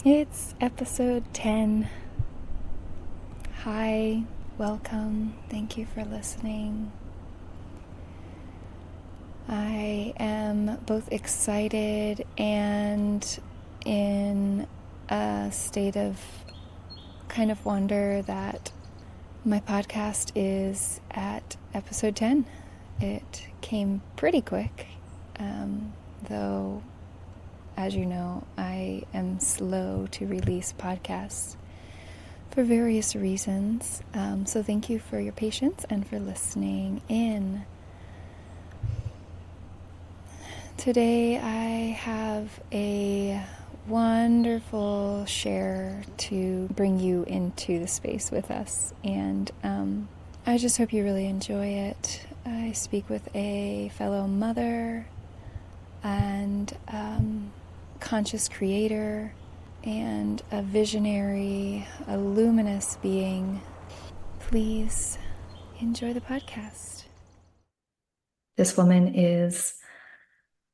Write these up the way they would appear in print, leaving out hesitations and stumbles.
It's episode 10. Hi, welcome. Thank you for listening. I am both excited and in a state of kind of wonder that my podcast is at episode 10. It came pretty quick, though, as you know, I am slow to release podcasts for various reasons. So thank you for your patience and for listening in. Today I have a wonderful share to bring you into the space with us, and I just hope you really enjoy it. I speak with a fellow mother and conscious creator and a visionary, a luminous being. Please enjoy the podcast. This woman is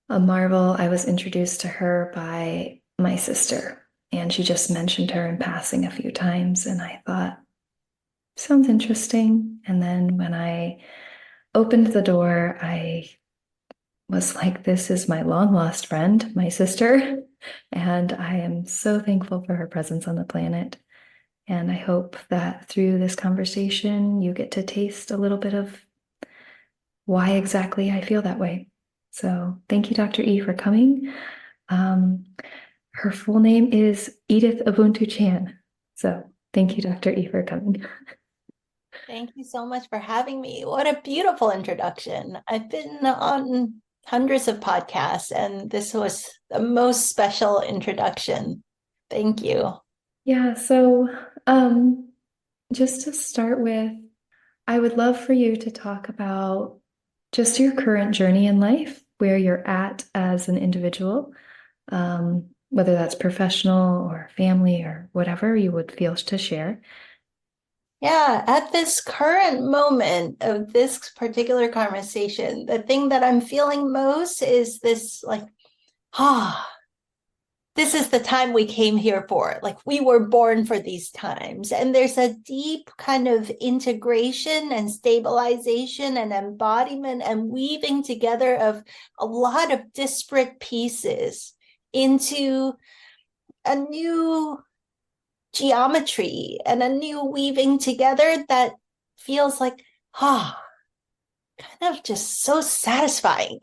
a marvel. I was introduced to her by my sister, and she just mentioned her in passing a few times, and I thought, sounds interesting. And then when I opened the door, I was like, this is my long lost friend, my sister, and I am so thankful for her presence on the planet. And I hope that through this conversation, you get to taste a little bit of why exactly I feel that way. So thank you, Dr. E, for coming. Her full name is Edith Ubuntu Chan. So thank you, Dr. E, for coming. Thank you so much for having me. What a beautiful introduction. I've been on hundreds of podcasts, and this was the most special introduction. Thank you. Yeah, so just to start with, I would love for you to talk about just your current journey in life, where you're at as an individual, whether that's professional or family or whatever you would feel to share. Yeah, at this current moment of this particular conversation, the thing that I'm feeling most is this ah, this is the time we came here for. Like, we were born for these times. And there's a deep kind of integration and stabilization and embodiment and weaving together of a lot of disparate pieces into a new geometry and a new weaving together that feels like, kind of just so satisfying,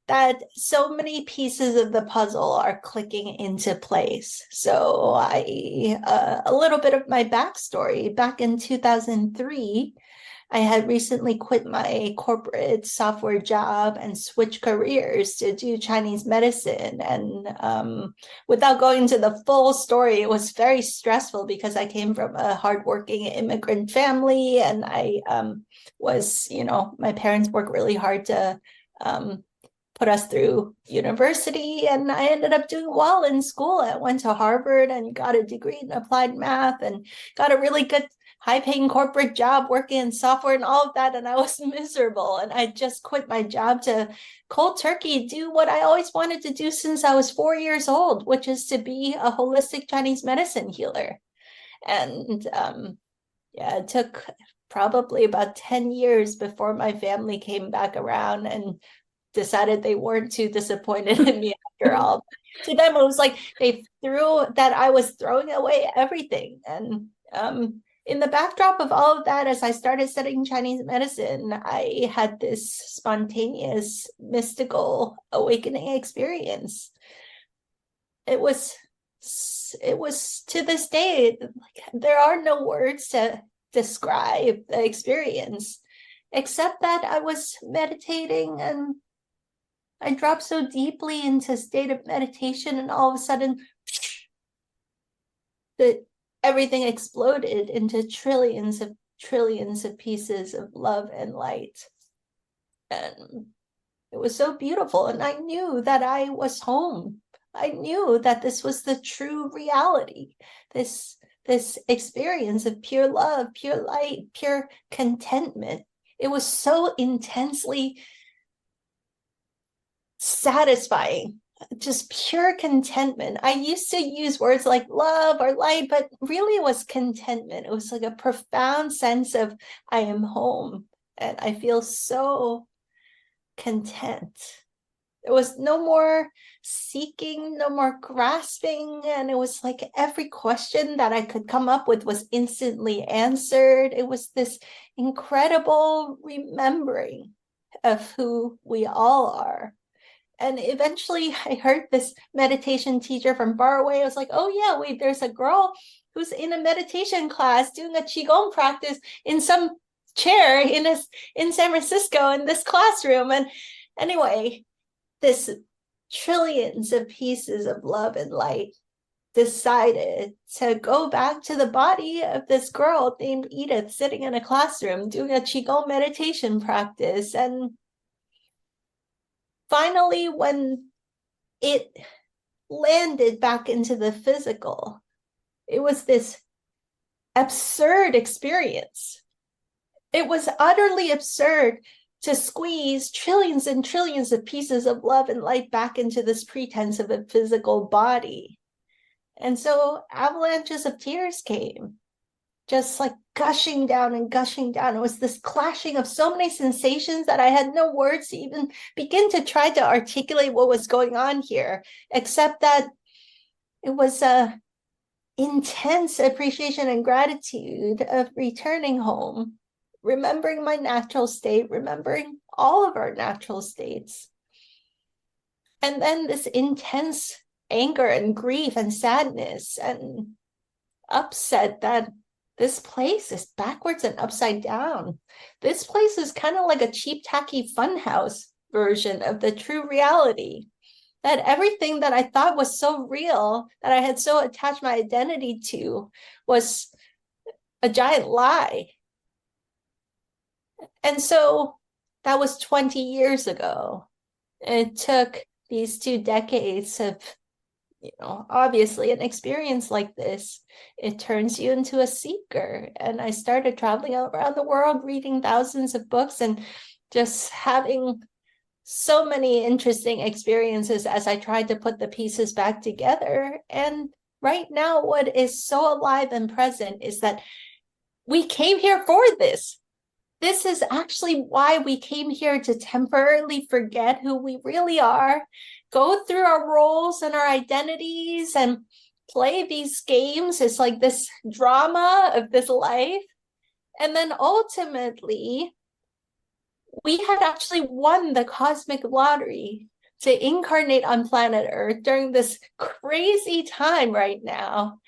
that so many pieces of the puzzle are clicking into place. So a little bit of my backstory. Back in 2003, I had recently quit my corporate software job and switched careers to do Chinese medicine. And without going into the full story, it was very stressful because I came from a hardworking immigrant family, and I my parents worked really hard to put us through university, and I ended up doing well in school. I went to Harvard and got a degree in applied math and got a really good high-paying corporate job working in software and all of that, and I was miserable, and I just quit my job to cold turkey do what I always wanted to do since I was 4 years old, which is to be a holistic Chinese medicine healer. And it took probably about 10 years before my family came back around and decided they weren't too disappointed in me after all. To them, it was like they threw that I was throwing away everything. And in the backdrop of all of that, as I started studying Chinese medicine, I had this spontaneous, mystical awakening experience. It was to this day, like, there are no words to describe the experience, except that I was meditating and I dropped so deeply into a state of meditation, and all of a sudden, everything exploded into trillions of pieces of love and light. And it was so beautiful. And I knew that I was home. I knew that this was the true reality. This experience of pure love, pure light, pure contentment. It was so intensely satisfying. just pure contentment. I used to use words like love or light, but really it was contentment. It was like a profound sense of I am home and I feel so content. There was no more seeking, no more grasping. And it was like every question that I could come up with was instantly answered. It was this incredible remembering of who we all are. And eventually I heard this meditation teacher from far away. I was like, oh yeah, wait, there's a girl who's in a meditation class doing a Qigong practice in some chair in San Francisco in this classroom. And anyway, this trillions of pieces of love and light decided to go back to the body of this girl named Edith sitting in a classroom doing a Qigong meditation practice. And finally, when it landed back into the physical, it was this absurd experience. It was utterly absurd to squeeze trillions and trillions of pieces of love and light back into this pretense of a physical body. And so avalanches of tears came, just like gushing down and gushing down. It was this clashing of so many sensations that I had no words to even begin to try to articulate what was going on here, except that it was a intense appreciation and gratitude of returning home, remembering my natural state, remembering all of our natural states. And then this intense anger and grief and sadness and upset that this place is backwards and upside down. This place is kind of like a cheap, tacky funhouse version of the true reality. That everything that I thought was so real, that I had so attached my identity to, was a giant lie. And so that was 20 years ago. It took these 2 decades of, obviously an experience like this, it turns you into a seeker. And I started traveling around the world, reading thousands of books and just having so many interesting experiences as I tried to put the pieces back together. And right now, what is so alive and present is that we came here for this. This is actually why we came here, to temporarily forget who we really are, go through our roles and our identities and play these games. It's like this drama of this life. And then ultimately, we had actually won the cosmic lottery to incarnate on planet Earth during this crazy time right now.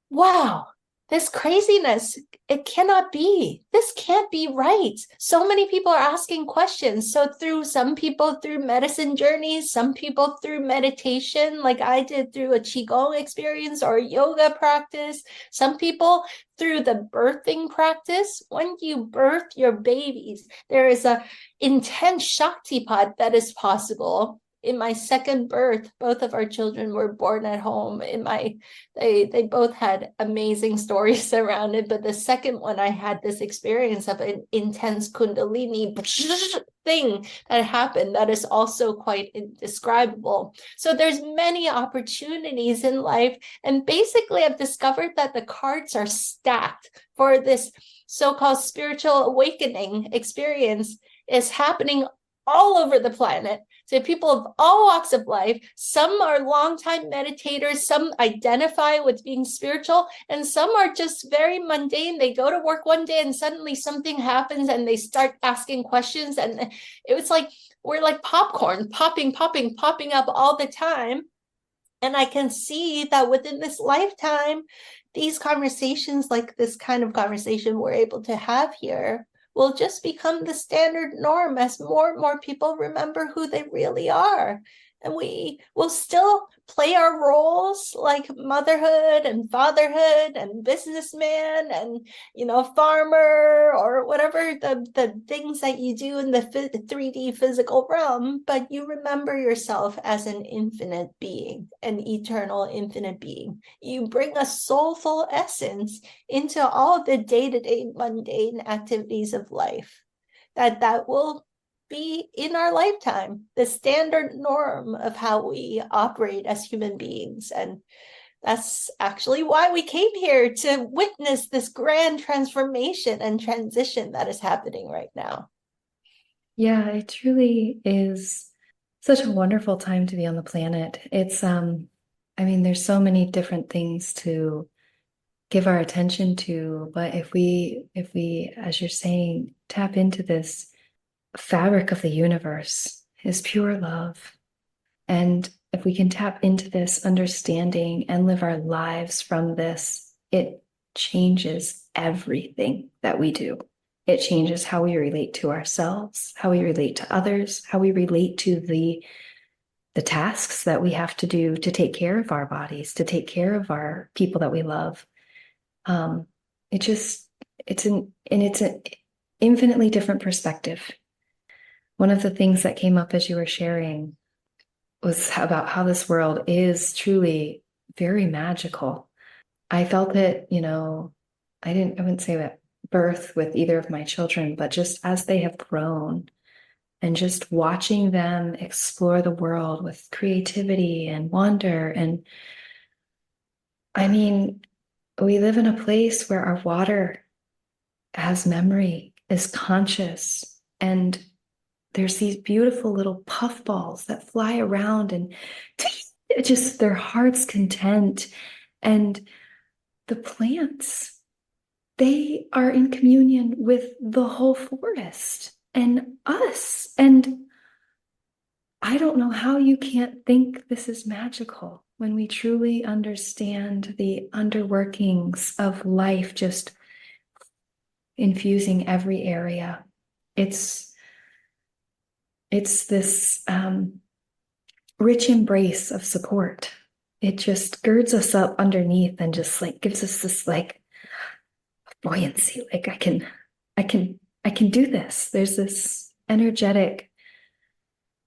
Wow, this craziness, it cannot be. This can't be right. So many people are asking questions. So some people through medicine journeys, some people through meditation, like I did through a Qigong experience or a yoga practice, some people through the birthing practice. When you birth your babies, there is a intense Shaktipat that is possible. In my second birth, both of our children were born at home. They both had amazing stories around it, but the second one, I had this experience of an intense Kundalini thing that happened that is also quite indescribable. So there's many opportunities in life, and basically I've discovered that the cards are stacked for this so-called spiritual awakening experience is happening all over the planet. So people of all walks of life, some are longtime meditators, some identify with being spiritual, and some are just very mundane. They go to work one day and suddenly something happens and they start asking questions. And it was like, we're like popcorn, popping up all the time. And I can see that within this lifetime, these conversations, like this kind of conversation we're able to have here, will just become the standard norm as more and more people remember who they really are. And we will still play our roles like motherhood and fatherhood and businessman and, farmer or whatever the things that you do in the 3D physical realm, but you remember yourself as an infinite being, an eternal infinite being. You bring a soulful essence into all the day-to-day mundane activities of life that will be in our lifetime, the standard norm of how we operate as human beings. And that's actually why we came here, to witness this grand transformation and transition that is happening right now. Yeah, it truly is such a wonderful time to be on the planet. I mean, there's so many different things to give our attention to, but if we, as you're saying, tap into this fabric of the universe is pure love. And if we can tap into this understanding and live our lives from this, it changes everything that we do. It changes how we relate to ourselves, how we relate to others, how we relate to the tasks that we have to do to take care of our bodies, to take care of our people that we love. Um, it just it's an infinitely different perspective. One of the things that came up as you were sharing was about how this world is truly very magical. I felt it, I wouldn't say that birth with either of my children, but just as they have grown and just watching them explore the world with creativity and wonder. And I mean, we live in a place where our water has memory, is conscious, and there's these beautiful little puffballs that fly around and just their heart's content. And the plants, they are in communion with the whole forest and us. And I don't know how you can't think this is magical when we truly understand the underworkings of life just infusing every area. It's this rich embrace of support. It just girds us up underneath and just like gives us this like buoyancy. Like I can do this. There's this energetic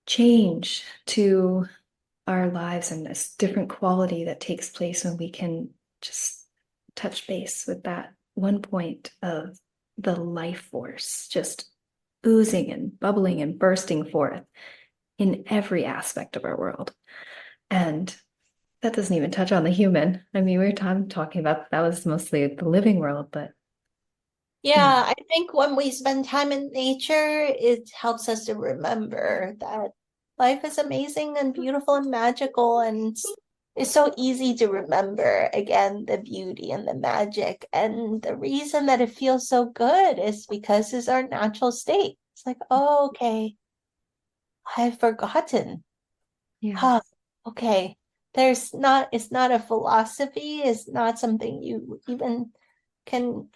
change to our lives and this different quality that takes place when we can just touch base with that one point of the life force just oozing and bubbling and bursting forth in every aspect of our world. And that doesn't even touch on the human. I mean, we were talking about that was mostly the living world, but Yeah, I think when we spend time in nature, it helps us to remember that life is amazing and beautiful and magical, and it's so easy to remember again the beauty and the magic. And the reason that it feels so good is because it's our natural state. It's like, oh, okay, I've forgotten. Huh, yes, okay. It's not a philosophy, it's not something you even can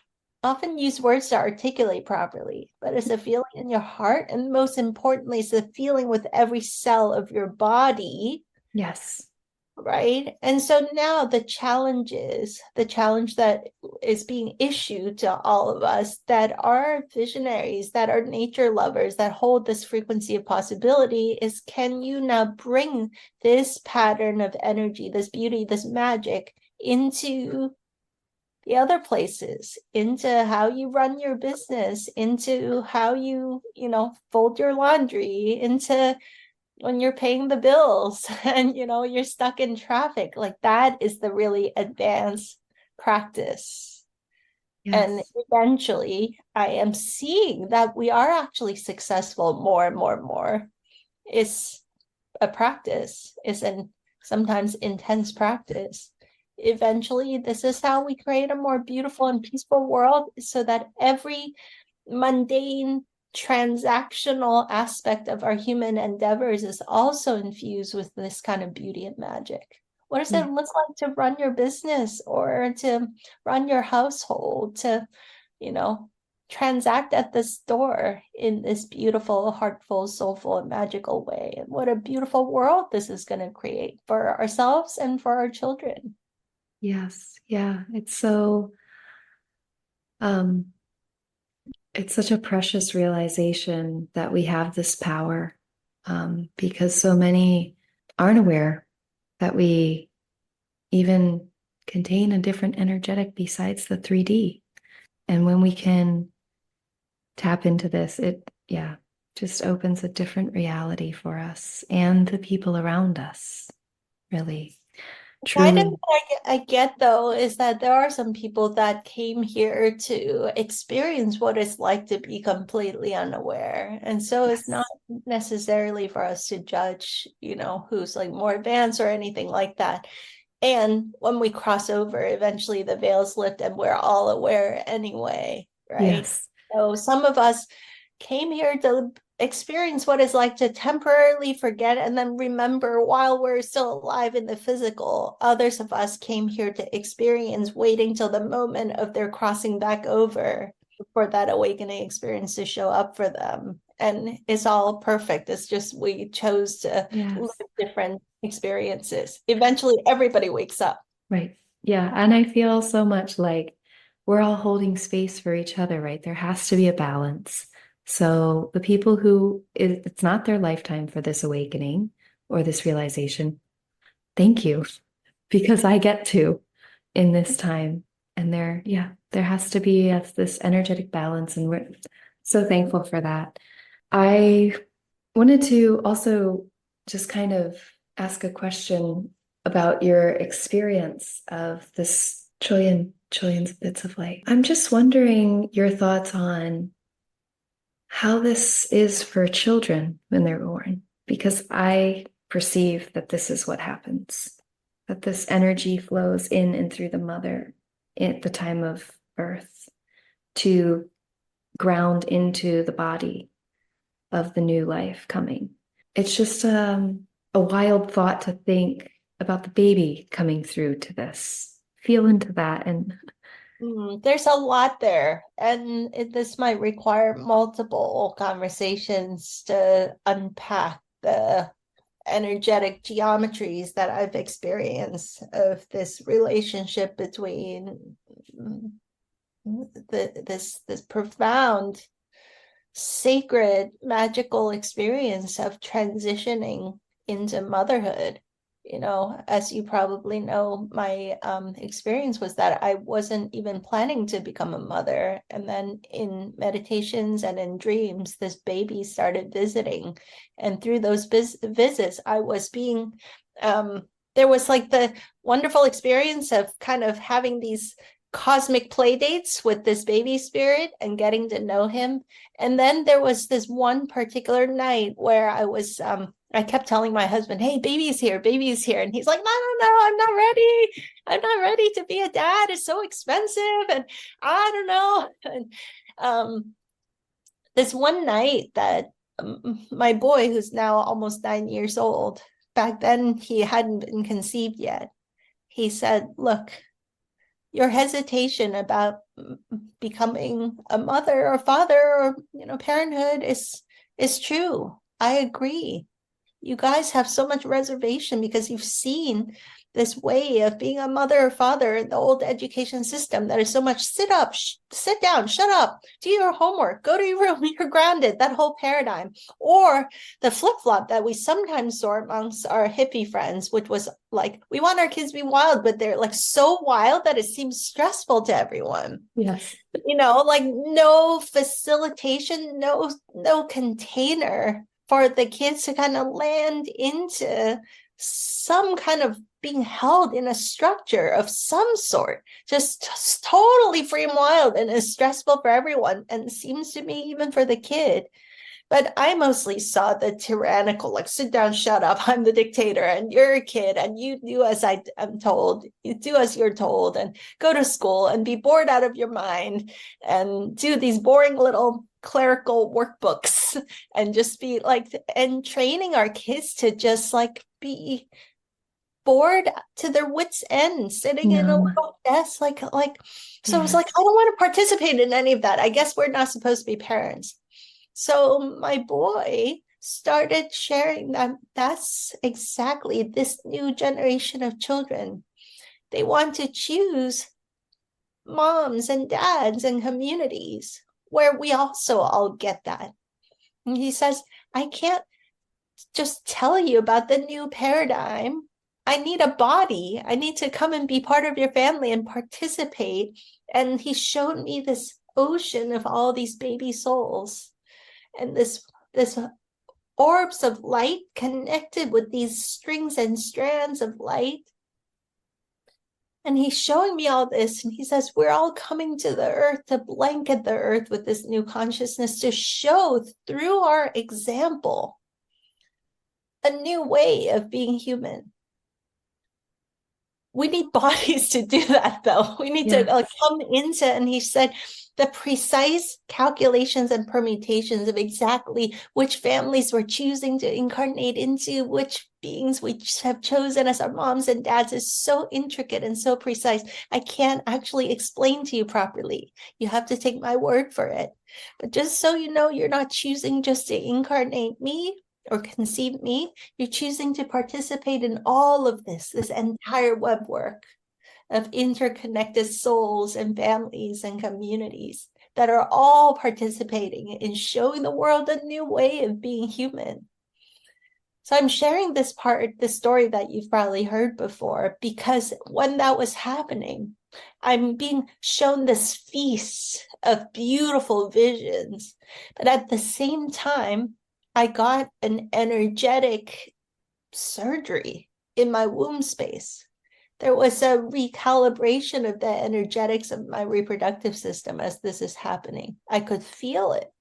often use words to articulate properly, but it's a feeling in your heart. And most importantly, it's a feeling with every cell of your body, yes, right? And so now the challenge that is being issued to all of us that are visionaries, that are nature lovers, that hold this frequency of possibility is, can you now bring this pattern of energy, this beauty, this magic into the other places, into how you run your business, into how you fold your laundry, into when you're paying the bills and you're stuck in traffic. Like, that is the really advanced practice. And yes, eventually I am seeing that we are actually successful more and more and more. It's a practice, it's an sometimes intense practice. Eventually, this is how we create a more beautiful and peaceful world, so that every mundane transactional aspect of our human endeavors is also infused with this kind of beauty and magic. What does yeah, it look like to run your business or to run your household, to, you know, transact at the store in this beautiful, heartful, soulful, and magical way? And what a beautiful world this is going to create for ourselves and for our children. yes, yeah. Um, it's such a precious realization that we have this power, because so many aren't aware that we even contain a different energetic besides the 3D. And when we can tap into this, yeah, just opens a different reality for us and the people around us, really, Kind of truly. what I get though is that there are some people that came here to experience what it's like to be completely unaware. And so it's not Yes. necessarily for us to judge, who's like more advanced or anything like that. And when we cross over, eventually the veils lift and we're all aware anyway, right? Yes. So some of us came here to experience what it's like to temporarily forget and then remember while we're still alive in the physical. Others of us came here to experience waiting till the moment of their crossing back over for that awakening experience to show up for them. And it's all perfect. It's just we chose to live Yes. different experiences. Eventually, everybody wakes up. Right. Yeah. And I feel so much like we're all holding space for each other, right? There has to be a balance. So the people who it's not their lifetime for this awakening or this realization, thank you, because I get to in this time. And there has to be this energetic balance. And we're so thankful for that. I wanted to also just kind of ask a question about your experience of this trillions of bits of light. I'm just wondering your thoughts on how this is for children when they're born, because I perceive that this is what happens, that this energy flows in and through the mother at the time of birth to ground into the body of the new life coming. It's just a wild thought to think about the baby coming through to this. Feel into that. And There's a lot there, and this might require multiple conversations to unpack the energetic geometries that I've experienced of this relationship between this profound, sacred, magical experience of transitioning into motherhood. As you probably know, my experience was that I wasn't even planning to become a mother. And then in meditations and in dreams, this baby started visiting. And through those visits, I was there was like the wonderful experience of kind of having these cosmic play dates with this baby spirit and getting to know him. And then there was this one particular night where I kept telling my husband, "Hey, baby's here, baby's here." And he's like, "No, no, no, I'm not ready. I'm not ready to be a dad. It's so expensive. And I don't know." And this one night that my boy, who's now almost 9 years old, back then he hadn't been conceived yet, he said, "Look, your hesitation about becoming a mother or father or parenthood is true. I agree. You guys have so much reservation because you've seen this way of being a mother or father in the old education system that is so much sit up, sit down, shut up, do your homework, go to your room, you're grounded, that whole paradigm. Or the flip-flop that we sometimes saw amongst our hippie friends, which was like, we want our kids to be wild, but they're like so wild that it seems stressful to everyone. yes, Like no facilitation, no container for the kids to kind of land into some kind of being held in a structure of some sort, just totally free and wild, and is stressful for everyone, and seems to me even for the kid. But I mostly saw the tyrannical, like, sit down, shut up, I'm the dictator, and you're a kid, and you do as I'm told, you do as you're told, and go to school and be bored out of your mind, and do these boring little clerical workbooks, and just be like, and training our kids to just like be bored to their wits' end, sitting in a numb. little desk, so I was like, Yes, I don't want to participate in any of that. I guess we're not supposed to be parents. So my boy started sharing that that's exactly this new generation of children. They want to choose moms and dads and communities where we also all get that. And he says, I can't just tell you about the new paradigm. I need a body. I need to come and be part of your family and participate. And he showed me this ocean of all these baby souls and this this orbs of light connected with these strings and strands of light. And he's showing me all this, and he says, we're all coming to the earth to blanket the earth with this new consciousness, to show through our example a new way of being human. We need bodies to do that, though. We need to come into, and he said, the precise calculations and permutations of exactly which families we're choosing to incarnate into, which beings we have chosen as our moms and dads, is so intricate and so precise. I can't actually explain to you properly. You have to take my word for it. But just so you know, you're not choosing just to incarnate me or conceive me. You're choosing to participate in all of this entire web work of interconnected souls and families and communities that are all participating in showing the world a new way of being human. So I'm sharing this story that you've probably heard before, because when that was happening, I'm being shown this feast of beautiful visions. But at the same time, I got an energetic surgery in my womb space. There was a recalibration of the energetics of my reproductive system as this is happening. I could feel it.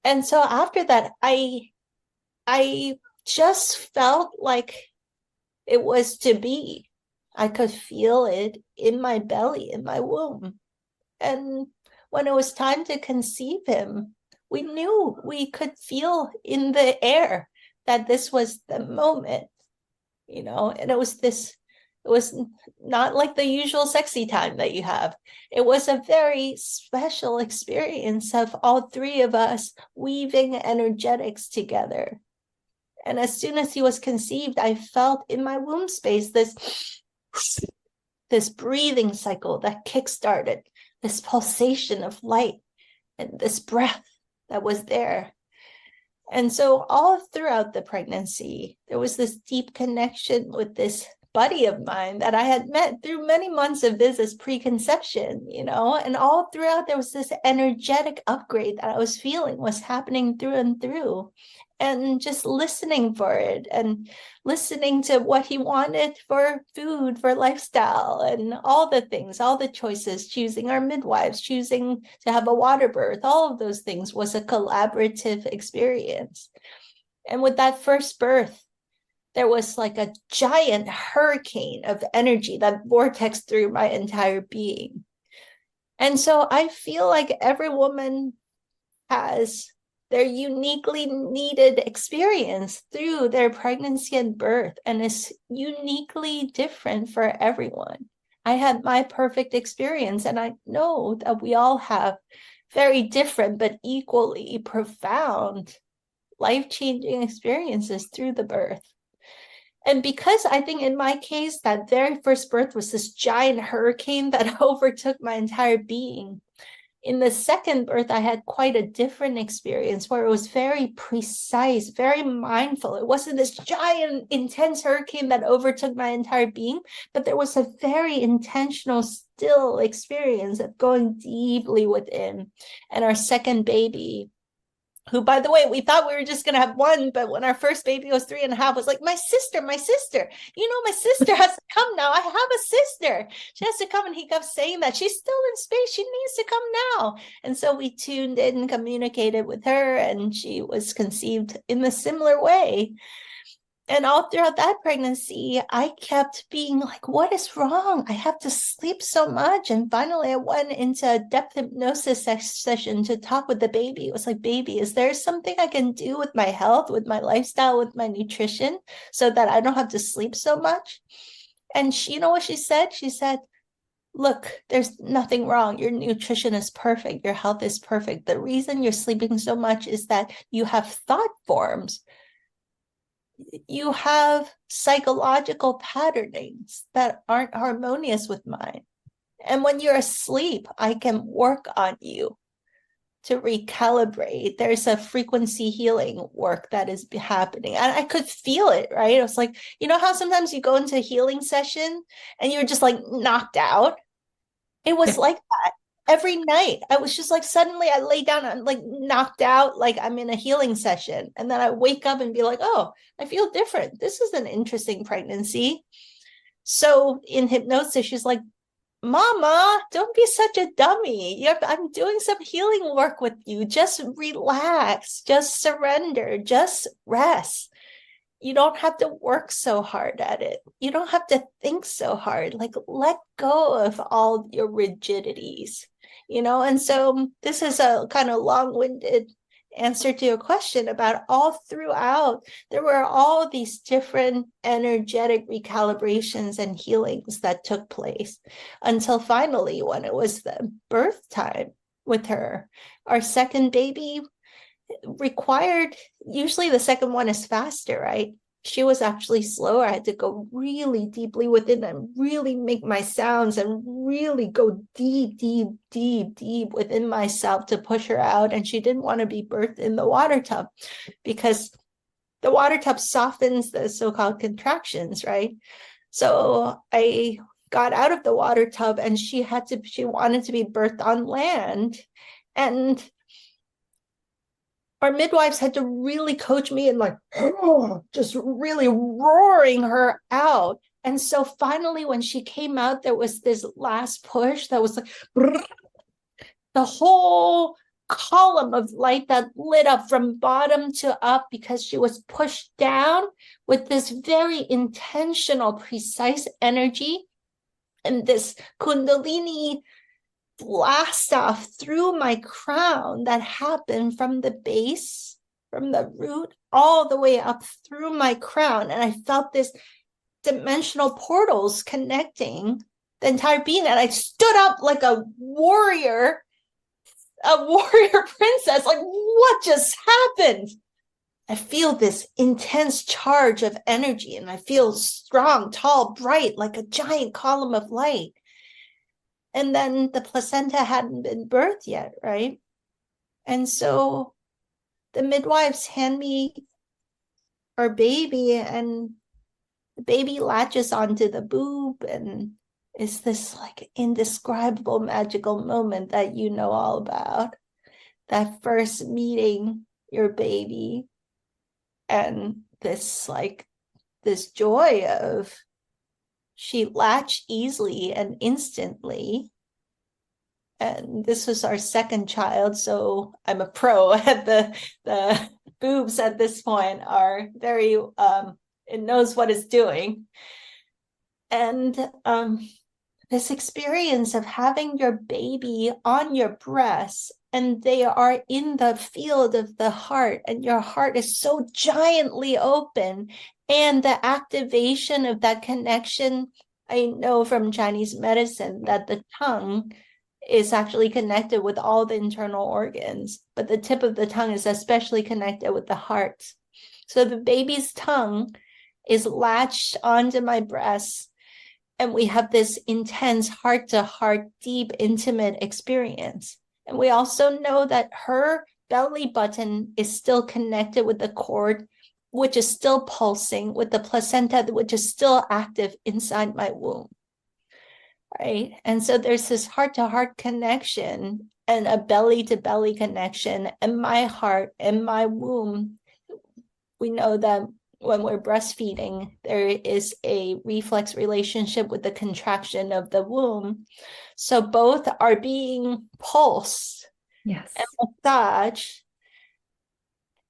And so after that, I just felt like it was to be. I could feel it in my belly, in my womb. And when it was time to conceive him, we knew, we could feel in the air that this was the moment. And it was not like the usual sexy time that you have. It was a very special experience of all three of us weaving energetics together. And as soon as he was conceived, I felt in my womb space this breathing cycle that kickstarted, this pulsation of light and this breath that was there. And so all throughout the pregnancy, there was this deep connection with this buddy of mine that I had met through many months of visits preconception, and all throughout there was this energetic upgrade that I was feeling was happening through and through. And just listening for it and listening to what he wanted for food, for lifestyle, and all the things, all the choices, choosing our midwives, choosing to have a water birth, all of those things was a collaborative experience. And with that first birth, there was like a giant hurricane of energy that vortexed through my entire being. And so I feel like every woman has their uniquely needed experience through their pregnancy and birth, and is uniquely different for everyone. I had my perfect experience, and I know that we all have very different but equally profound, life-changing experiences through the birth. And because I think in my case, that very first birth was this giant hurricane that overtook my entire being, in the second birth, I had quite a different experience where it was very precise, very mindful. It wasn't this giant, intense hurricane that overtook my entire being, but there was a very intentional, still experience of going deeply within. And our second baby, who, by the way, we thought we were just going to have one, but when our first baby was 3.5, was like, my sister, my sister has to come now. I have a sister. She has to come. And he kept saying that she's still in space. She needs to come now. And so we tuned in and communicated with her, and she was conceived in a similar way. And all throughout that pregnancy, I kept being like, what is wrong? I have to sleep so much. And finally, I went into a depth hypnosis session to talk with the baby. It was like, baby, is there something I can do with my health, with my lifestyle, with my nutrition, so that I don't have to sleep so much? And she, what she said? She said, look, there's nothing wrong. Your nutrition is perfect. Your health is perfect. The reason you're sleeping so much is that you have thought forms. You have psychological patternings that aren't harmonious with mine. And when you're asleep, I can work on you to recalibrate. There's a frequency healing work that is happening. And I could feel it, right? It was like, how sometimes you go into a healing session and you're just like knocked out? It was like that. every night. I was just like, suddenly I lay down, I'm like knocked out, like I'm in a healing session. And then I wake up and be like, oh, I feel different. This is an interesting pregnancy. So in hypnosis, she's like, Mama, don't be such a dummy. I'm doing some healing work with you. Just relax, just surrender, just rest. You don't have to work so hard at it. You don't have to think so hard. Like, let go of all your rigidities, And so this is a kind of long-winded answer to your question about all throughout, there were all these different energetic recalibrations and healings that took place until finally, when it was the birth time with her, our second baby required, usually the second one is faster, right? She was actually slower. I had to go really deeply within and really make my sounds and really go deep, deep, deep, deep within myself to push her out. And she didn't want to be birthed in the water tub because the water tub softens the so-called contractions, right? So I got out of the water tub and she wanted to be birthed on land. And our midwives had to really coach me and like, just really roaring her out. And so finally, when she came out, there was this last push that was like the whole column of light that lit up from bottom to up because she was pushed down with this very intentional, precise energy and this kundalini blast off through my crown that happened from the base, from the root, all the way up through my crown. And I felt this dimensional portals connecting the entire being. And I stood up like a warrior princess. Like, what just happened? I feel this intense charge of energy and I feel strong, tall, bright, like a giant column of light. And then the placenta hadn't been birthed yet, right? And so the midwives hand me our baby, and the baby latches onto the boob, and it's this like indescribable magical moment that you know all about. That first meeting your baby, and this joy of she latched easily and instantly. And this was our second child, so I'm a pro at the boobs at this point are very it knows what it's doing. And this experience of having your baby on your breast and they are in the field of the heart and your heart is so giantly open, and the activation of that connection. I know from Chinese medicine that the tongue is actually connected with all the internal organs, but the tip of the tongue is especially connected with the heart. So the baby's tongue is latched onto my breast, and we have this intense heart-to-heart, deep, intimate experience. And we also know that her belly button is still connected with the cord, which is still pulsing, with the placenta, which is still active inside my womb. Right? And so there's this heart-to-heart connection and a belly-to-belly connection, and my heart and my womb. We know that when we're breastfeeding, there is a reflex relationship with the contraction of the womb. So both are being pulsed Yes. and massaged.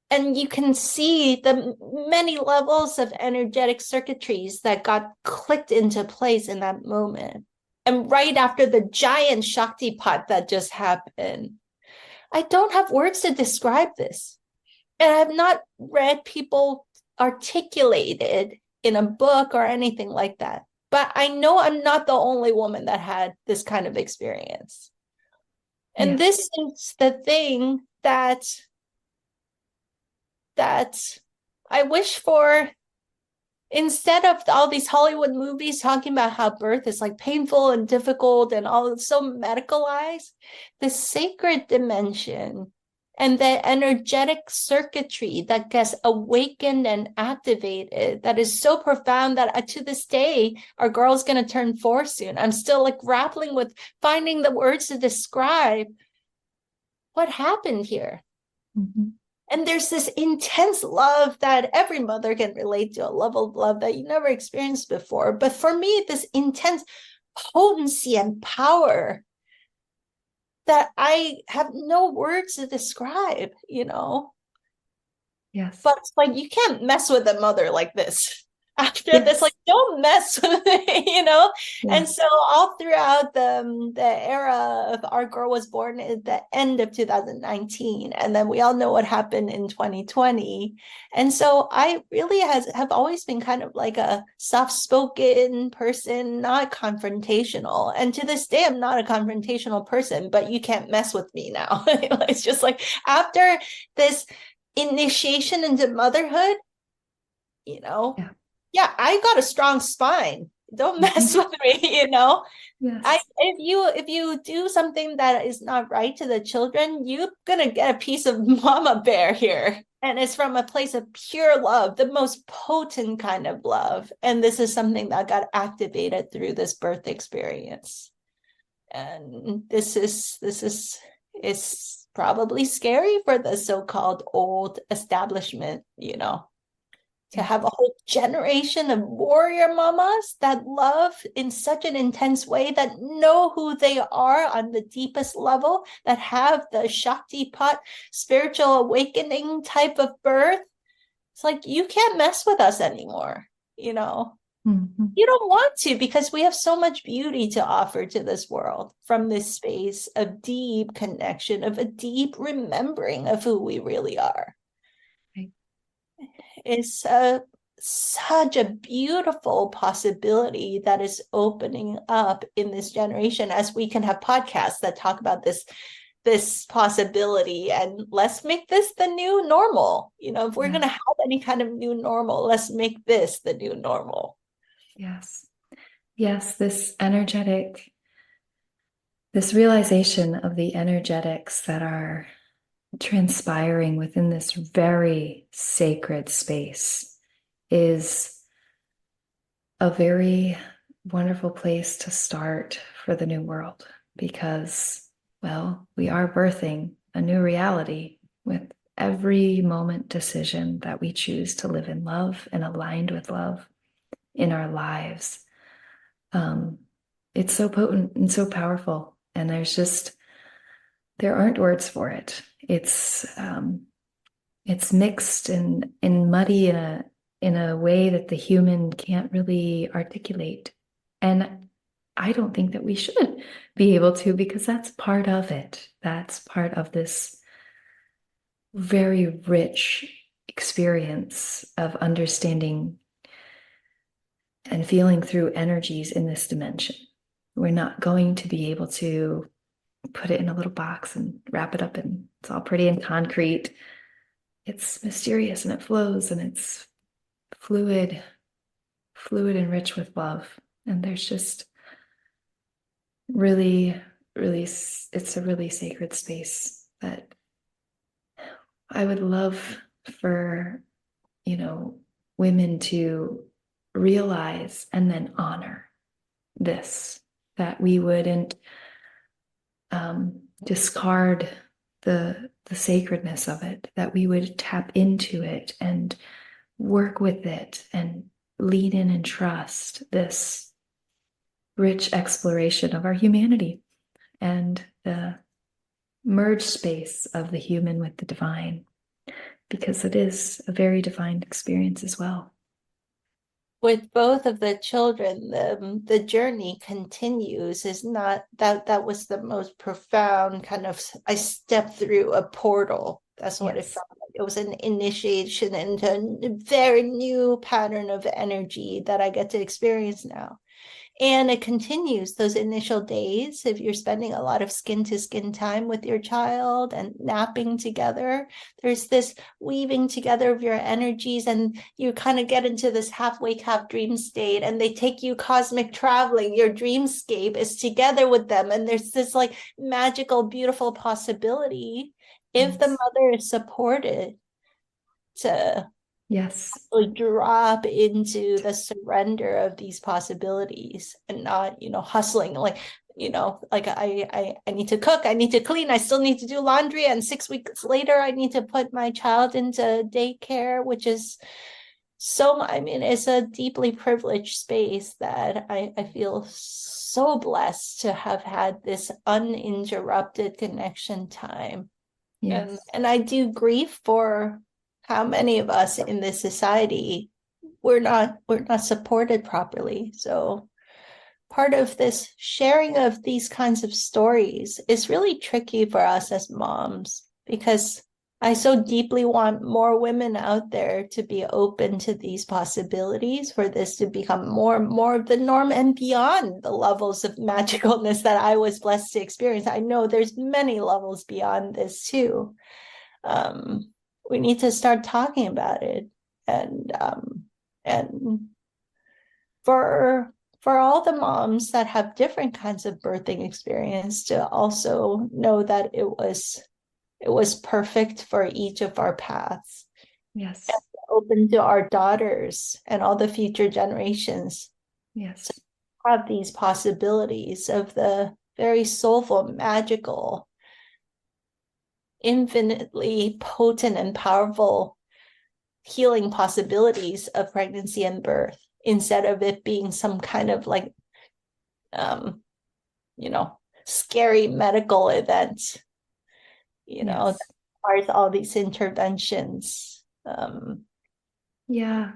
And you can see the many levels of energetic circuitries that got clicked into place in that moment. And right after the giant Shakti pot that just happened, I don't have words to describe this. And I have not read people articulated in a book or anything like that. But I know I'm not the only woman that had this kind of experience. And this is the thing that I wish for. Instead of all these Hollywood movies talking about how birth is like painful and difficult and all so medicalized, the sacred dimension and the energetic circuitry that gets awakened and activated, that is so profound that to this day, our girl's going to turn 4 soon. I'm still like grappling with finding the words to describe what happened here. Mm-hmm. And there's this intense love that every mother can relate to, a level of love that you never experienced before. But for me, this intense potency and power that I have no words to describe, you know? Yes. But it's like, you can't mess with a mother like this. After this, like, Yes. don't mess with it, you know? And Yes. so all throughout the era of our girl was born at the end of 2019, and then we all know what happened in 2020. And so I really have always been kind of like a soft-spoken person, not confrontational. And to this day, I'm not a confrontational person, but you can't mess with me now. It's just like after this initiation into motherhood, you know, Yeah. yeah, I got a strong spine. Don't mess Mm-hmm. with me, you know. I Yes. if you do something that is not right to the children, you're gonna get a piece of mama bear here. And it's from a place of pure love, the most potent kind of love. And this is something that got activated through this birth experience. And this is it's probably scary for the so-called old establishment, you know, to Yes. have a whole generation of warrior mamas that love in such an intense way, that know who they are on the deepest level, that have the Shakti pot spiritual awakening type of birth. It's like, you can't mess with us anymore, you know. Mm-hmm. You don't want to, because we have so much beauty to offer to this world from this space of deep connection, of a deep remembering of who we really are. Right. It's such a beautiful possibility that is opening up in this generation, as we can have podcasts that talk about this possibility, and let's make this the new normal. You know, if we're Yeah. going to have any kind of new normal, let's make this the new normal. Yes. Yes. This realization of the energetics that are transpiring within this very sacred space is a very wonderful place to start for the new world, because, well, we are birthing a new reality with every moment decision that we choose to live in love and aligned with love in our lives. Um, it's so potent and so powerful, and there aren't words for it. It's mixed and muddy in a way that the human can't really articulate. And I don't think that we should be able to, because that's part of it. That's part of this very rich experience of understanding and feeling through energies in this dimension. We're not going to be able to put it in a little box and wrap it up, and it's all pretty and concrete. It's mysterious and it flows and it's fluid and rich with love. And there's just really, really, it's a really sacred space that I would love for, women to realize and then honor this, that we wouldn't discard the sacredness of it, that we would tap into it and work with it and lean in and trust this rich exploration of our humanity and the merge space of the human with the divine, because it is a very divine experience as well. With both of the children, the journey continues. Is not that was the most profound kind of, I stepped through a portal. That's what it Yes. felt like. It was an initiation into a very new pattern of energy that I get to experience now. And it continues those initial days. If you're spending a lot of skin to skin time with your child and napping together, there's this weaving together of your energies, and you kind of get into this half wake, half dream state, and they take you cosmic traveling. Your dreamscape is together with them, and there's this like magical, beautiful possibility. if the Yes. mother is supported to Yes. like drop into the surrender of these possibilities and not, hustling like, like I need to cook, I need to clean, I still need to do laundry, and 6 weeks later I need to put my child into daycare, which is it's a deeply privileged space that I feel so blessed to have had this uninterrupted connection time. And Yes. and I do grieve for how many of us in this society we're not supported properly. So part of this sharing of these kinds of stories is really tricky for us as moms, because I so deeply want more women out there to be open to these possibilities, for this to become more and more of the norm and beyond the levels of magicalness that I was blessed to experience. I know there's many levels beyond this too. We need to start talking about it, and for all the moms that have different kinds of birthing experience, to also know that it was perfect for each of our paths, Yes. open to our daughters and all the future generations to Yes. have these possibilities of the very soulful, magical, infinitely potent and powerful healing possibilities of pregnancy and birth, instead of it being some kind of like um scary medical event, that Yes. requires all these interventions. Yeah.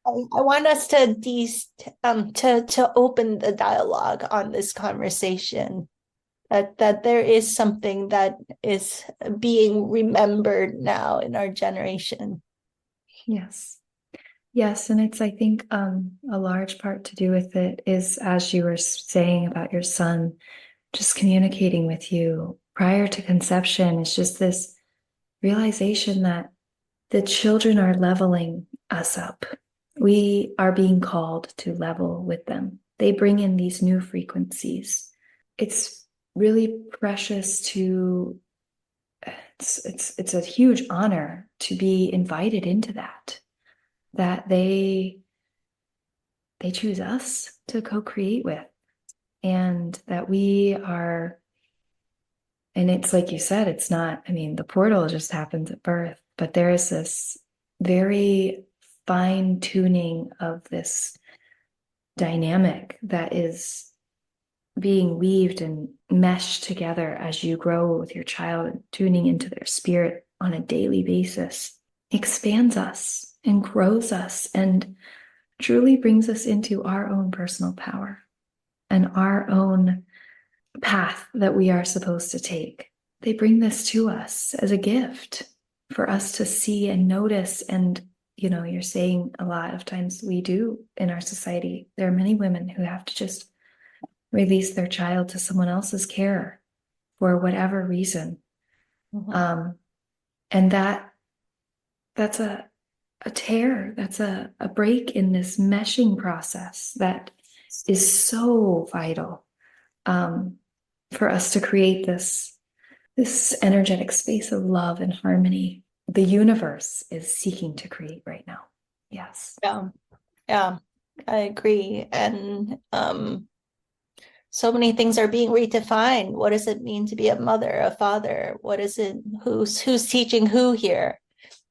I want us to open the dialogue on this conversation, that there is something that is being remembered now in our generation. Yes. Yes. And it's, I think, a large part to do with it is, as you were saying about your son, just communicating with you prior to conception, is just this realization that the children are leveling us up. We are being called to level with them. They bring in these new frequencies. It's really precious to, it's a huge honor to be invited into that they choose us to co-create with, and that we are, and it's like you said, it's not, I mean, the portal just happens at birth, but there is this very fine tuning of this dynamic that is being weaved and meshed together as you grow with your child, and tuning into their spirit on a daily basis expands us and grows us and truly brings us into our own personal power and our own path that we are supposed to take. They bring this to us as a gift for us to see and notice. And, you're saying a lot of times we do in our society, there are many women who have to just release their child to someone else's care for whatever reason. Mhm. And that's a tear, that's a break in this meshing process that is so vital, for us to create this energetic space of love and harmony the universe is seeking to create right now. Yes. Yeah, yeah, I agree. And so many things are being redefined. What does it mean to be a mother, a father? What is it? Who's teaching who here?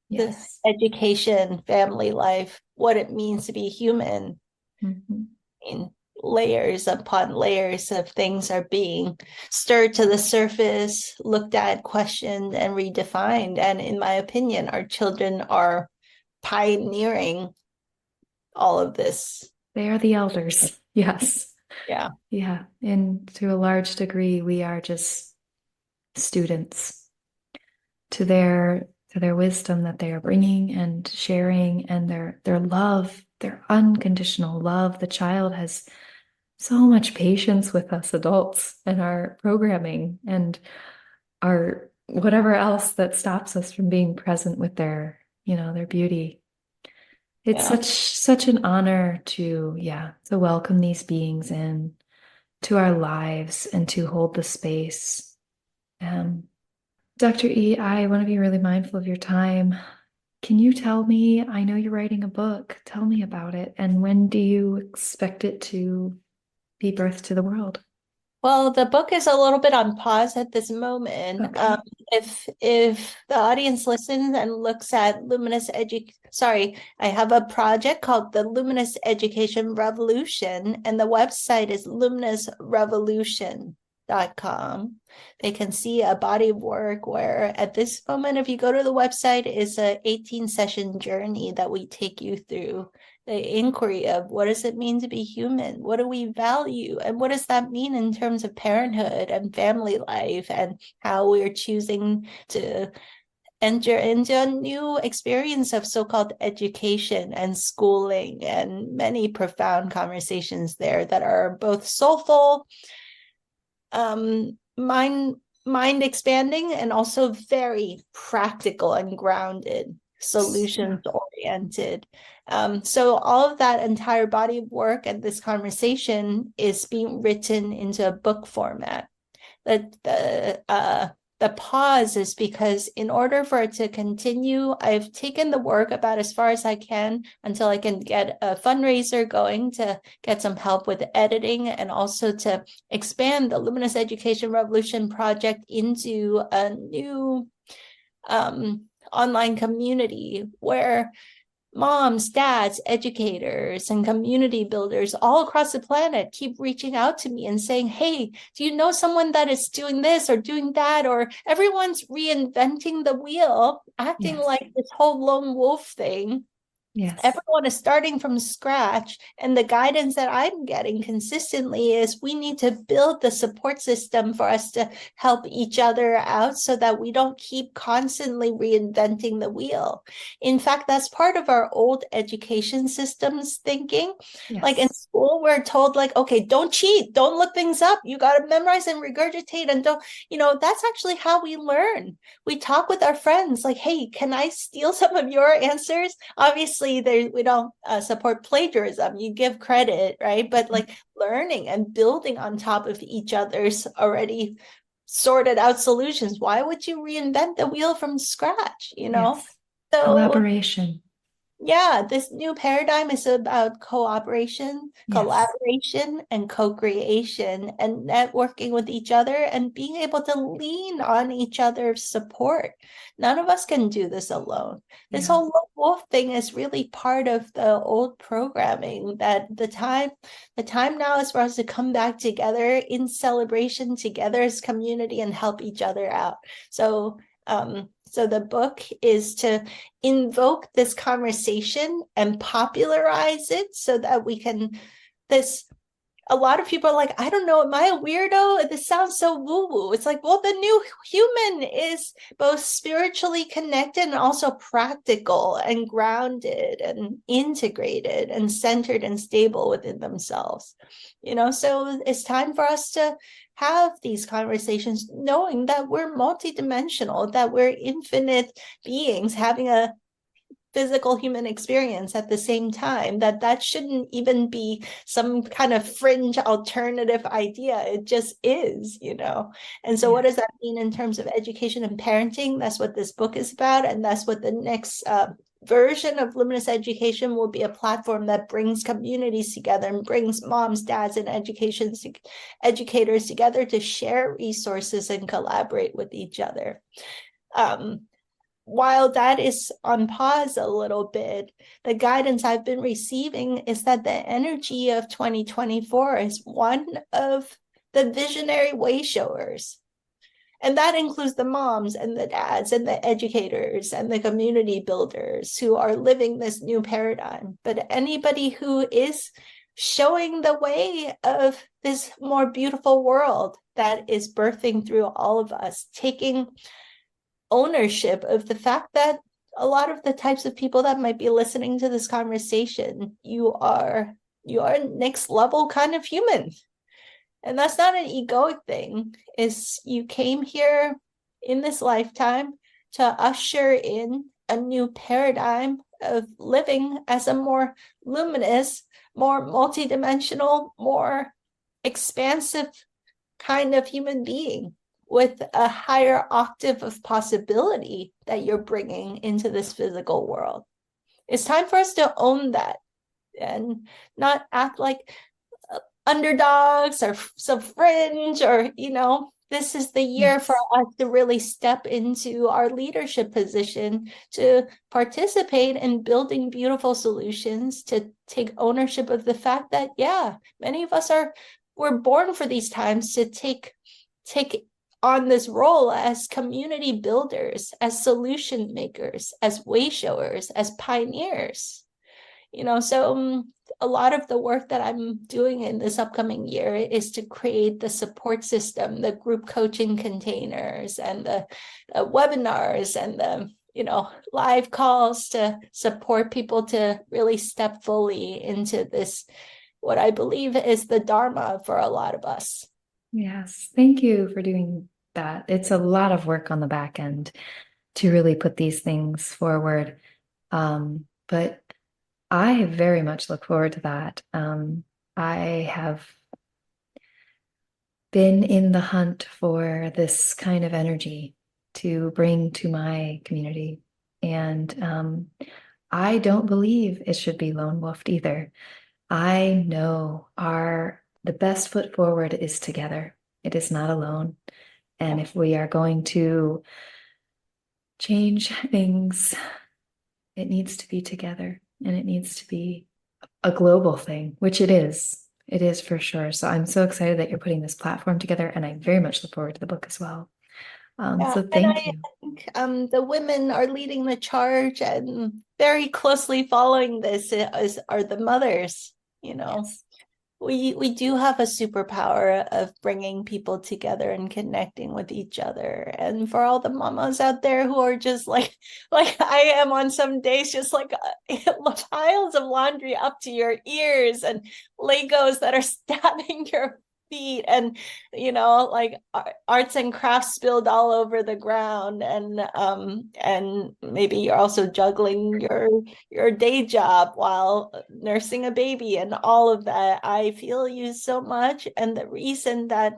The Yes. education, family life, what it means to be human. Mm-hmm. I mean, layers upon layers of things are being stirred to the surface, looked at, questioned, and redefined. And in my opinion, our children are pioneering all of this. They are the elders. Yes. Yeah. Yeah. And to a large degree, we are just students to their wisdom that they are bringing and sharing, and their love, their unconditional love. The child has so much patience with us adults and our programming and our whatever else that stops us from being present with their beauty. It's Yeah. such an honor to welcome these beings in to our lives and to hold the space. Dr. E, I want to be really mindful of your time. Can you tell me, I know you're writing a book, tell me about it, and when do you expect it to be birthed to the world? Well, the book is a little bit on pause at this moment. Okay. If the audience listens and looks at I have a project called the Luminous Education Revolution, and the website is luminousrevolution.com. They can see a body of work where at this moment, if you go to the website, is a 18-session journey that we take you through the inquiry of what does it mean to be human? What do we value? And what does that mean in terms of parenthood and family life and how we're choosing to enter into a new experience of so-called education and schooling, and many profound conversations there that are both soulful, mind expanding, and also very practical and grounded, solutions oriented. So all of that entire body of work and this conversation is being written into a book format. The pause is because in order for it to continue, I've taken the work about as far as I can until I can get a fundraiser going to get some help with editing, and also to expand the Luminous Education Revolution project into a new online community where moms, dads, educators, and community builders all across the planet keep reaching out to me and saying, hey, do you know someone that is doing this or doing that? Or everyone's reinventing the wheel, acting Yes. like this whole lone wolf thing. Yes. Everyone is starting from scratch, and the guidance that I'm getting consistently is we need to build the support system for us to help each other out so that we don't keep constantly reinventing the wheel. In fact, that's part of our old education systems thinking. Like in Yes. school, we're told like, okay, don't cheat, don't look things up, you got to memorize and regurgitate, and don't, that's actually how we learn. We talk with our friends like, hey, can I steal some of your answers? Obviously, we don't support plagiarism. You give credit, right? But like learning and building on top of each other's already sorted out solutions. Why would you reinvent the wheel from scratch? Yes. So Collaboration. yeah, this new paradigm is about cooperation, Yes. collaboration, and co-creation, and networking with each other and being able to lean on each other's support. None of us can do this alone. This Yeah. whole lone wolf thing is really part of the old programming, that the time now is for us to come back together in celebration together as community and help each other out. So the book is to invoke this conversation and popularize it so that we can this a lot of people are like, I don't know, am I a weirdo? This sounds so woo-woo. It's like, well, the new human is both spiritually connected and also practical and grounded and integrated and centered and stable within themselves. So it's time for us to have these conversations, knowing that we're multidimensional, that we're infinite beings having a physical human experience at the same time, that shouldn't even be some kind of fringe alternative idea. It just is. And so what Yes. does that mean in terms of education and parenting? That's what this book is about, and that's what the next version of Luminous Education will be, a platform that brings communities together and brings moms, dads, and educators together to share resources and collaborate with each other. While that is on pause a little bit, the guidance I've been receiving is that the energy of 2024 is one of the visionary way showers. And that includes the moms and the dads and the educators and the community builders who are living this new paradigm. But anybody who is showing the way of this more beautiful world that is birthing through all of us, taking ownership of the fact that a lot of the types of people that might be listening to this conversation, you are next level kind of human. And that's not an egoic thing. Is you came here in this lifetime to usher in a new paradigm of living as a more luminous, more multidimensional, more expansive kind of human being, with a higher octave of possibility that you're bringing into this physical world. It's time for us to own that and not act like underdogs or so fringe, or this is the year for us to really step into our leadership position, to participate in building beautiful solutions, to take ownership of the fact that, yeah, many of us we're born for these times, to take on this role as community builders, as solution makers, as way showers, as pioneers. So a lot of the work that I'm doing in this upcoming year is to create the support system, the group coaching containers, and the webinars, and the live calls to support people to really step fully into this, what I believe is the Dharma for a lot of us. Yes, thank you for doing that. It's a lot of work on the back end to really put these things forward. But I very much look forward to that. I have been in the hunt for this kind of energy to bring to my community. And I don't believe it should be lone wolfed either. I know the best foot forward is together. It is not alone. And if we are going to change things, it needs to be together, and it needs to be a global thing, which it is. It is for sure. So I'm so excited that you're putting this platform together, and I very much look forward to the book as well. So thank you. think the women are leading the charge, and very closely following this are the mothers. Yes. We do have a superpower of bringing people together and connecting with each other. And for all the mamas out there who are just like I am on some days, just like piles of laundry up to your ears, and Legos that are stabbing your feet, and like arts and crafts spilled all over the ground, and maybe you're also juggling your day job while nursing a baby and all of that. I feel you so much, and the reason that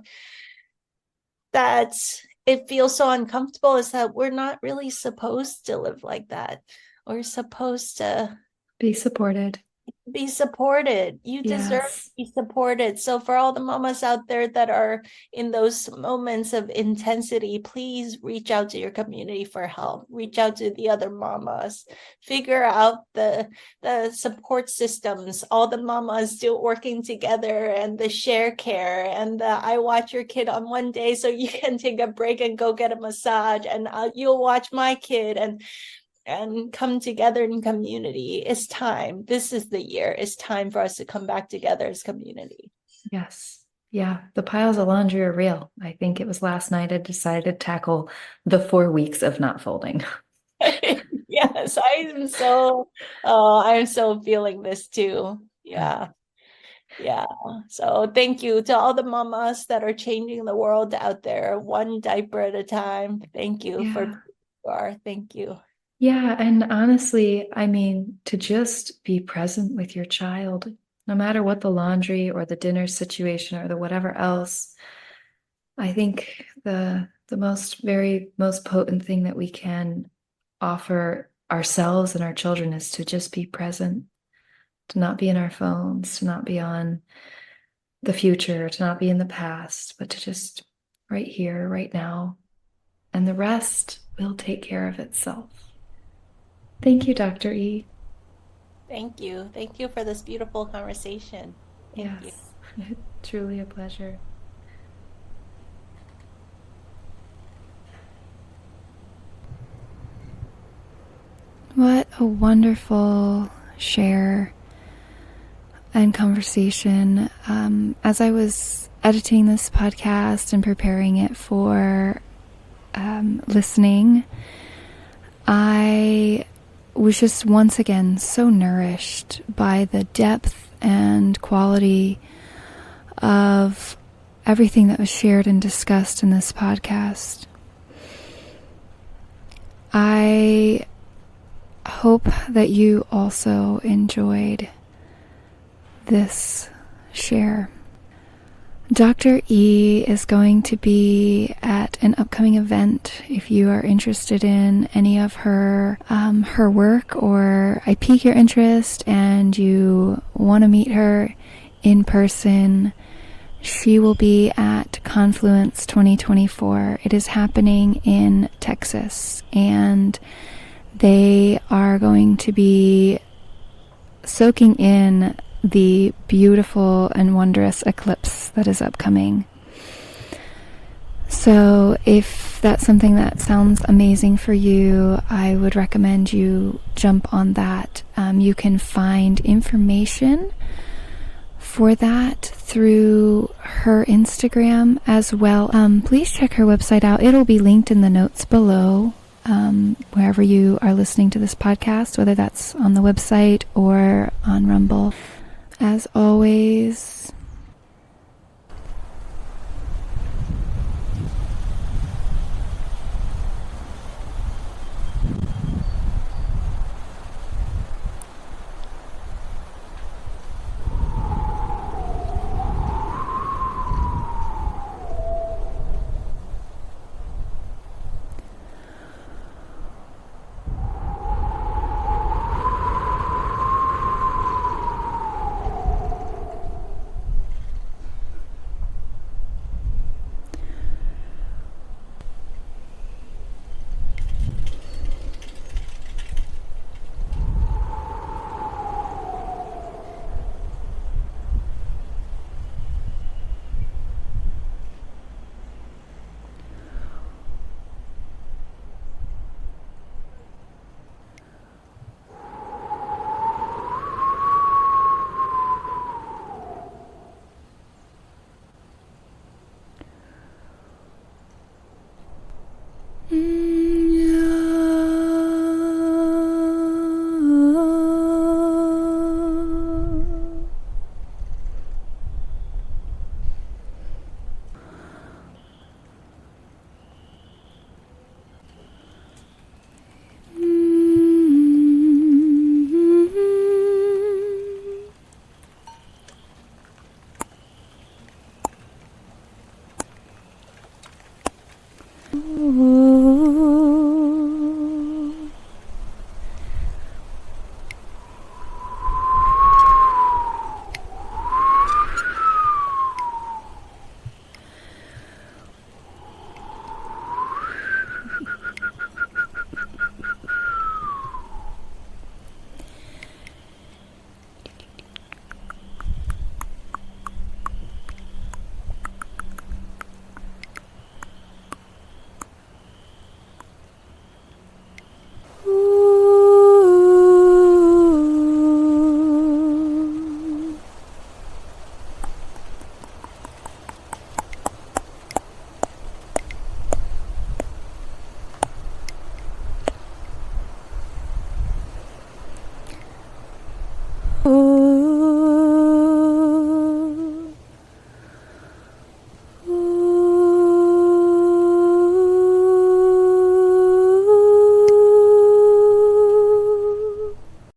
it feels so uncomfortable is that we're not really supposed to live like that. We're supposed to Be supported. be supported. You deserve to be supported. So for all the mamas out there that are in those moments of intensity, please reach out to your community for help. Reach out to the other mamas. Figure out the support systems, all the mamas still working together, and the share care, and the I watch your kid on one day so you can take a break and go get a massage, and you'll watch my kid, and come together in community. It's time. This is the year. It's time for us to come back together as community. Yes. Yeah. The piles of laundry are real. I think it was last night I decided to tackle the 4 weeks of not folding. Yes, I'm so feeling this too. Yeah. So thank you to all the mamas that are changing the world out there, one diaper at a time. Thank you for who you are. Thank you. Yeah, and honestly, I mean, to just be present with your child, no matter what the laundry or the dinner situation or the whatever else, I think the most potent thing that we can offer ourselves and our children is to just be present, to not be in our phones, to not be on the future, to not be in the past, but to just right here, right now. And the rest will take care of itself. Thank you, Dr. E. Thank you. Thank you for this beautiful conversation. Thank you. Truly a pleasure. What a wonderful share and conversation. As I was editing this podcast and preparing it for listening, I was just once again so nourished by the depth and quality of everything that was shared and discussed in this podcast. I hope that you also enjoyed this share. Dr. E is going to be at an upcoming event. If you are interested in any of her work, or I pique your interest and you want to meet her in person, she will be at Confluence 2024. It is happening in Texas, and they are going to be soaking in the beautiful and wondrous eclipse that is upcoming. So if that's something that sounds amazing for you, I would recommend you jump on that. You can find information for that through her Instagram as well. Please check her website out. It'll be linked in the notes below, wherever you are listening to this podcast, whether that's on the website or on Rumble. As always,